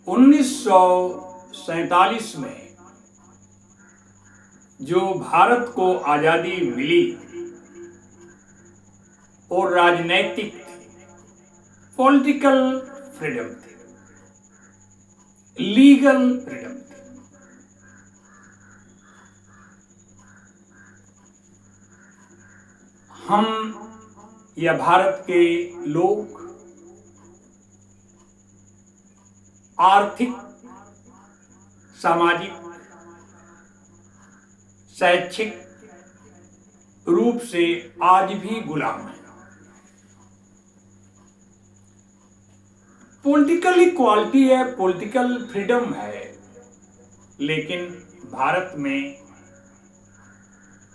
1947 में जो भारत को आजादी मिली और राजनैतिक पॉलिटिकल फ्रीडम थी, लीगल फ्रीडम थी। हम या भारत के लोग आर्थिक, सामाजिक, शैक्षिक रूप से आज भी गुलाम हैं। पॉलिटिकल इक्वालिटी है, पॉलिटिकल फ्रीडम है, लेकिन भारत में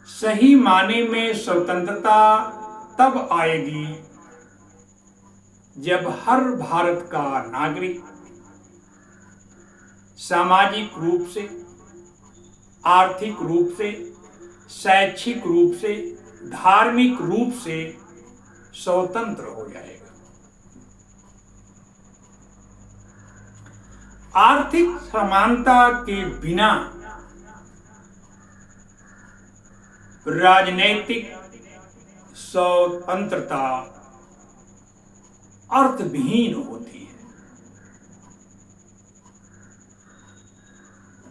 सही माने में स्वतंत्रता तब आएगी जब हर भारत का नागरिक सामाजिक रूप से, आर्थिक रूप से, शैक्षिक रूप से, धार्मिक रूप से स्वतंत्र हो जाएगा। आर्थिक समानता के बिना राजनैतिक स्वतंत्रता अर्थविहीन होती है।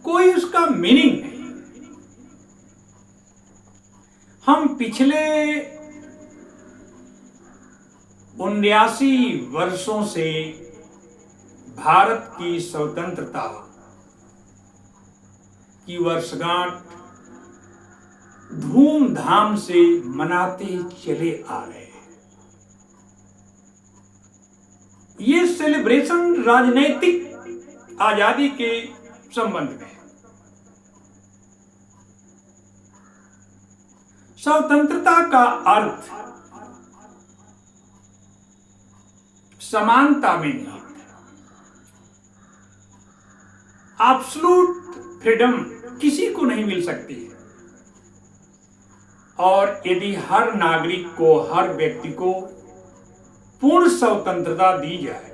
कोई उसका मीनिंग नहीं। हम पिछले 79 वर्षों से भारत की स्वतंत्रता की वर्षगांठ धूमधाम से मनाते चले आ रहे हैं। ये सेलिब्रेशन राजनीतिक आजादी के संबंध में है। स्वतंत्रता का अर्थ समानता में नहीं, एब्सोल्यूट फ्रीडम किसी को नहीं मिल सकती है। और यदि हर नागरिक को, हर व्यक्ति को पूर्ण स्वतंत्रता दी जाए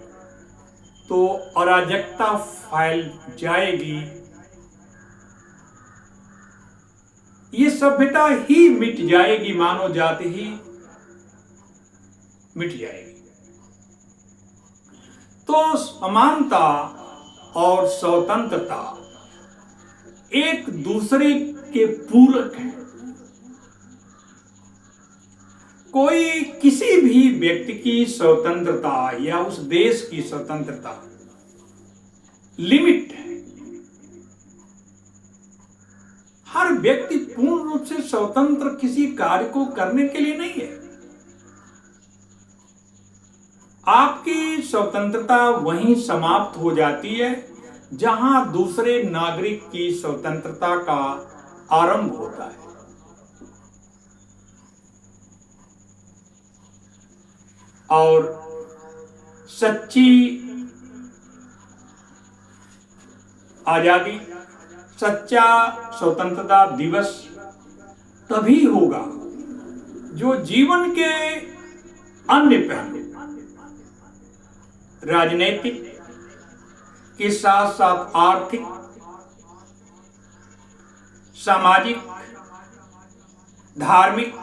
तो अराजकता फैल जाएगी, ये सभ्यता ही मिट जाएगी, मानव जाति ही मिट जाएगी। तो समानता और स्वतंत्रता एक दूसरे के पूरक हैं। कोई किसी भी व्यक्ति की स्वतंत्रता या उस देश की स्वतंत्रता लिमिट है। हर व्यक्ति पूर्ण रूप से स्वतंत्र किसी कार्य को करने के लिए नहीं है। आपकी स्वतंत्रता वहीं समाप्त हो जाती है जहां दूसरे नागरिक की स्वतंत्रता का आरंभ होता है। और सच्ची आजादी, सच्चा स्वतंत्रता दिवस तभी होगा जो जीवन के अन्य पहलू, राजनीतिक के साथ साथ आर्थिक, सामाजिक, धार्मिक,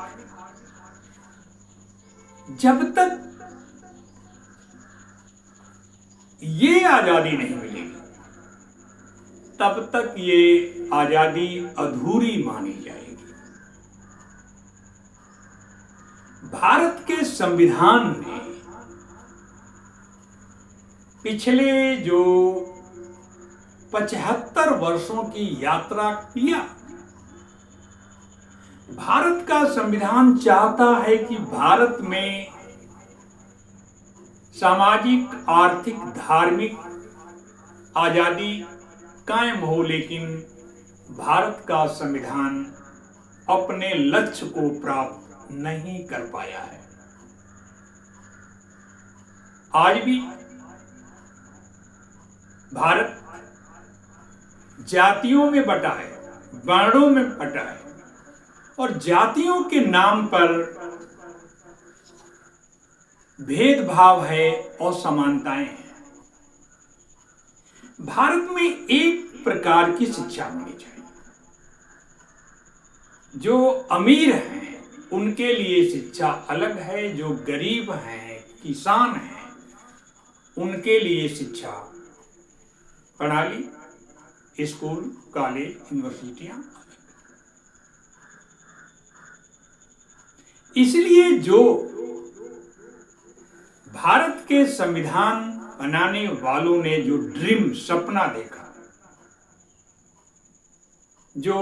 जब तक ये आजादी नहीं मिलेगी तब तक ये आजादी अधूरी मानी जाएगी। भारत के संविधान ने पिछले जो 75 वर्षों की यात्रा किया, भारत का संविधान चाहता है कि भारत में सामाजिक, आर्थिक, धार्मिक आजादी कायम हो, लेकिन भारत का संविधान अपने लक्ष्य को प्राप्त नहीं कर पाया है। आज भी भारत जातियों में बटा है, वर्णों में बटा है और जातियों के नाम पर भेदभाव है और समानताएं हैं। भारत में एक प्रकार की शिक्षा होनी चाहिए। जो अमीर हैं उनके लिए शिक्षा अलग है, जो गरीब हैं, किसान हैं, उनके लिए शिक्षा प्रणाली, स्कूल, कॉलेज, यूनिवर्सिटियां। इसलिए जो भारत के संविधान बनाने वालों ने जो ड्रीम, सपना देखा, जो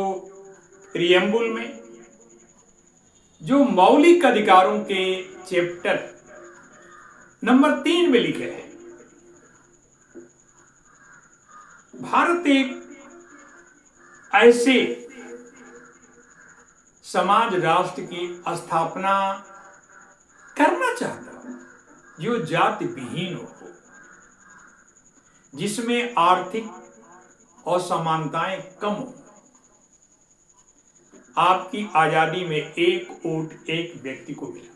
प्रियम्बुल में जो मौलिक अधिकारों के चैप्टर नंबर 3 में लिखे हैं, भारत एक ऐसे समाज राष्ट्र की स्थापना करना चाहता है जो जाति विहीन हो, जिसमें आर्थिक असमानताएं कम हो। आपकी आजादी में एक वोट एक व्यक्ति को मिला।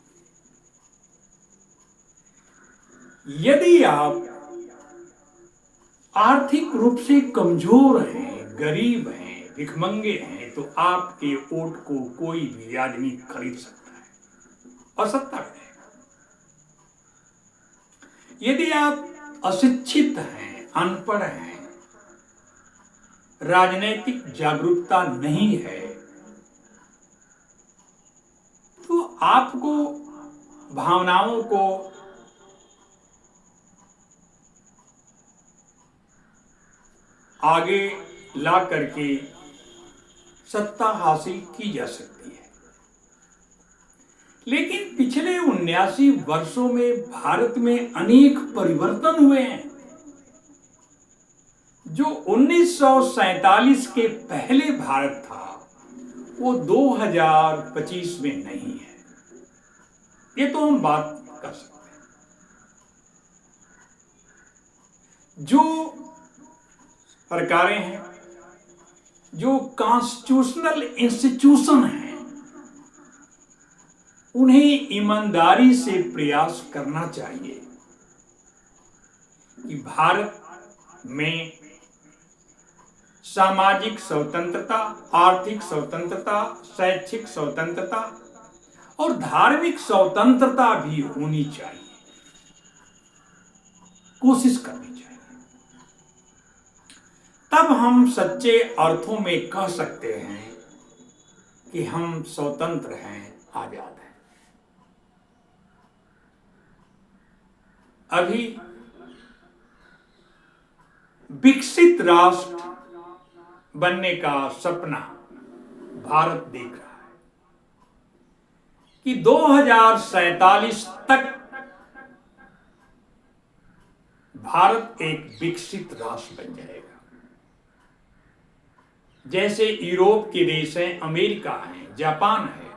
यदि आप आर्थिक रूप से कमजोर हैं, गरीब हैं, भिखमंगे हैं, तो आपके वोट को कोई भी आदमी खरीद सकता है और सत्ता में रहेगा। यदि आप अशिक्षित हैं, अनपढ़ हैं, राजनीतिक जागरूकता नहीं है, तो आपको भावनाओं को आगे ला करके सत्ता हासिल की जा सकती है। लेकिन पिछले 79 वर्षों में भारत में अनेक परिवर्तन हुए हैं जो 1947 के पहले भारत था वो 2025 में नहीं है। ये तो हम बात कर सकते हैं। जो सरकारें हैं, जो कॉन्स्टिट्यूशनल इंस्टीट्यूशन हैं, उन्हें ईमानदारी से प्रयास करना चाहिए कि भारत में सामाजिक स्वतंत्रता, आर्थिक स्वतंत्रता, शैक्षिक स्वतंत्रता और धार्मिक स्वतंत्रता भी होनी चाहिए, कोशिश करनी चाहिए। तब हम सच्चे अर्थों में कह सकते हैं कि हम स्वतंत्र हैं, आजाद हैं। अभी विकसित राष्ट्र बनने का सपना भारत देख रहा है कि 2047 तक भारत एक विकसित राष्ट्र बन जाएगा। जैसे यूरोप के देश हैं, अमेरिका है, जापान है,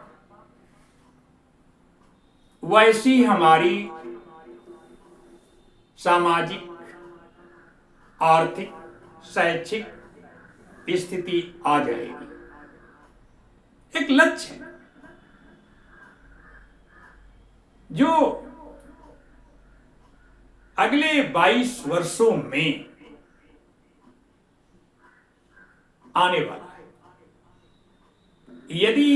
वैसी हमारी सामाजिक, आर्थिक, शैक्षिक स्थिति आ जाएगी। एक लक्ष्य है जो अगले 22 वर्षों में आने वाला है। यदि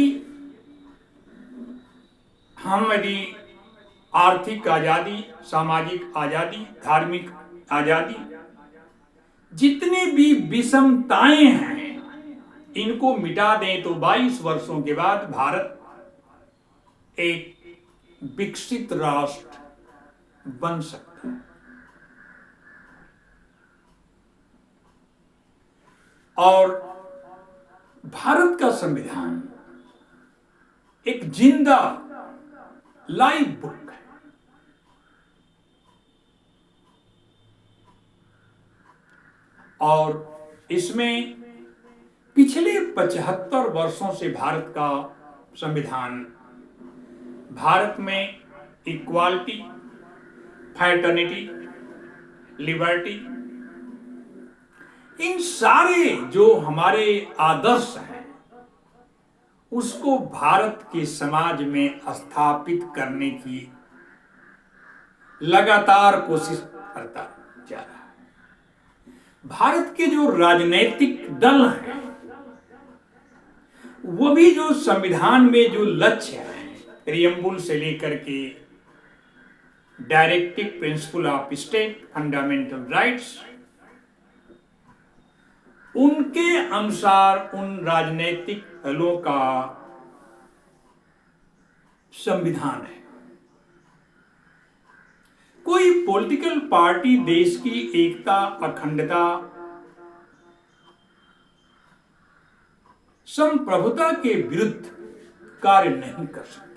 आर्थिक आजादी, सामाजिक आजादी, धार्मिक आजादी, जितने भी विषमताएं हैं, इनको मिटा दें तो 22 वर्षों के बाद भारत एक विकसित राष्ट्र बन सकता है। और भारत का संविधान एक जिंदा लाइव बुक है। और इसमें पिछले 75 वर्षों से भारत का संविधान भारत में इक्वालिटी, फ्रेटर्निटी, लिबर्टी, इन सारे जो हमारे आदर्श हैं उसको भारत के समाज में स्थापित करने की लगातार कोशिश करता जा रहा है। भारत के जो राजनैतिक दल हैं वो भी जो संविधान में जो लक्ष्य है, प्रियम्बुल से लेकर के directive principle of state, fundamental rights, उनके अनुसार उन राजनैतिक दलों का संविधान है। कोई पॉलिटिकल पार्टी देश की एकता, अखंडता, संप्रभुता के विरुद्ध कार्य नहीं कर सकती।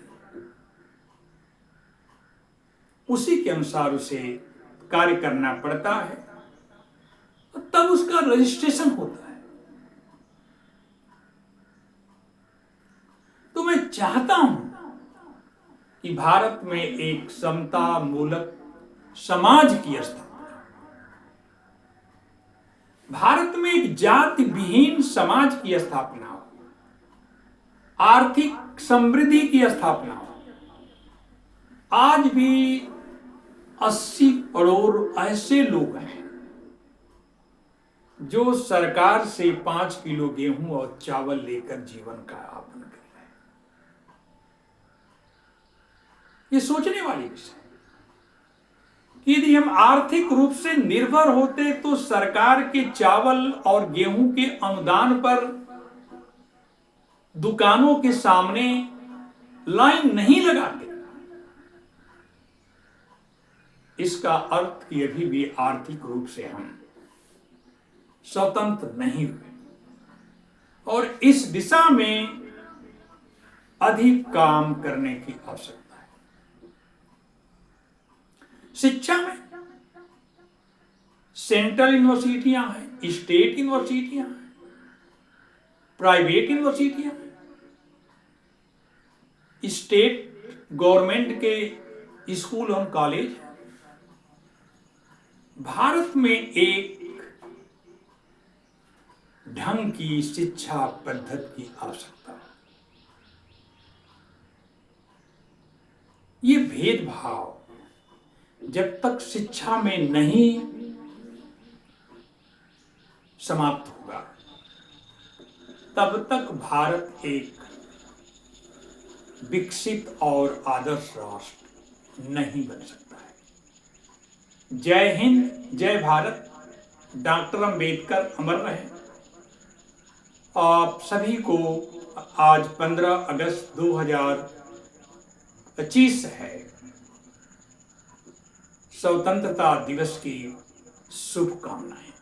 उसी के अनुसार उसे कार्य करना पड़ता है, तब उसका रजिस्ट्रेशन होता है। तो मैं चाहता हूं कि भारत में एक समता मूलक समाज की स्थापना, भारत में एक जाति विहीन समाज की स्थापना हो, आर्थिक समृद्धि की स्थापना हो। आज भी 80 करोड़ ऐसे लोग हैं जो सरकार से 5 किलो गेहूं और चावल लेकर जीवन का यापन कर रहे हैं। ये सोचने वाली विषय है कि यदि हम आर्थिक रूप से निर्भर होते तो सरकार के चावल और गेहूं के अनुदान पर दुकानों के सामने लाइन नहीं लगाते। इसका अर्थ कि अभी भी आर्थिक रूप से हम स्वतंत्र नहीं हुए और इस दिशा में अधिक काम करने की आवश्यकता है। शिक्षा में सेंट्रल यूनिवर्सिटियां हैं, स्टेट यूनिवर्सिटियां हैं, प्राइवेट यूनिवर्सिटियां हैं, स्टेट गवर्नमेंट के स्कूल और कॉलेज हैं। भारत में एक ढंग की शिक्षा पद्धति की आवश्यकता है। ये भेदभाव जब तक शिक्षा में नहीं समाप्त होगा तब तक भारत एक विकसित और आदर्श राष्ट्र नहीं बन सकता है। जय हिंद, जय भारत। डॉक्टर अंबेडकर अमर रहे। आप सभी को आज 15 अगस्त 2025 है, स्वतंत्रता दिवस की शुभकामनाएं।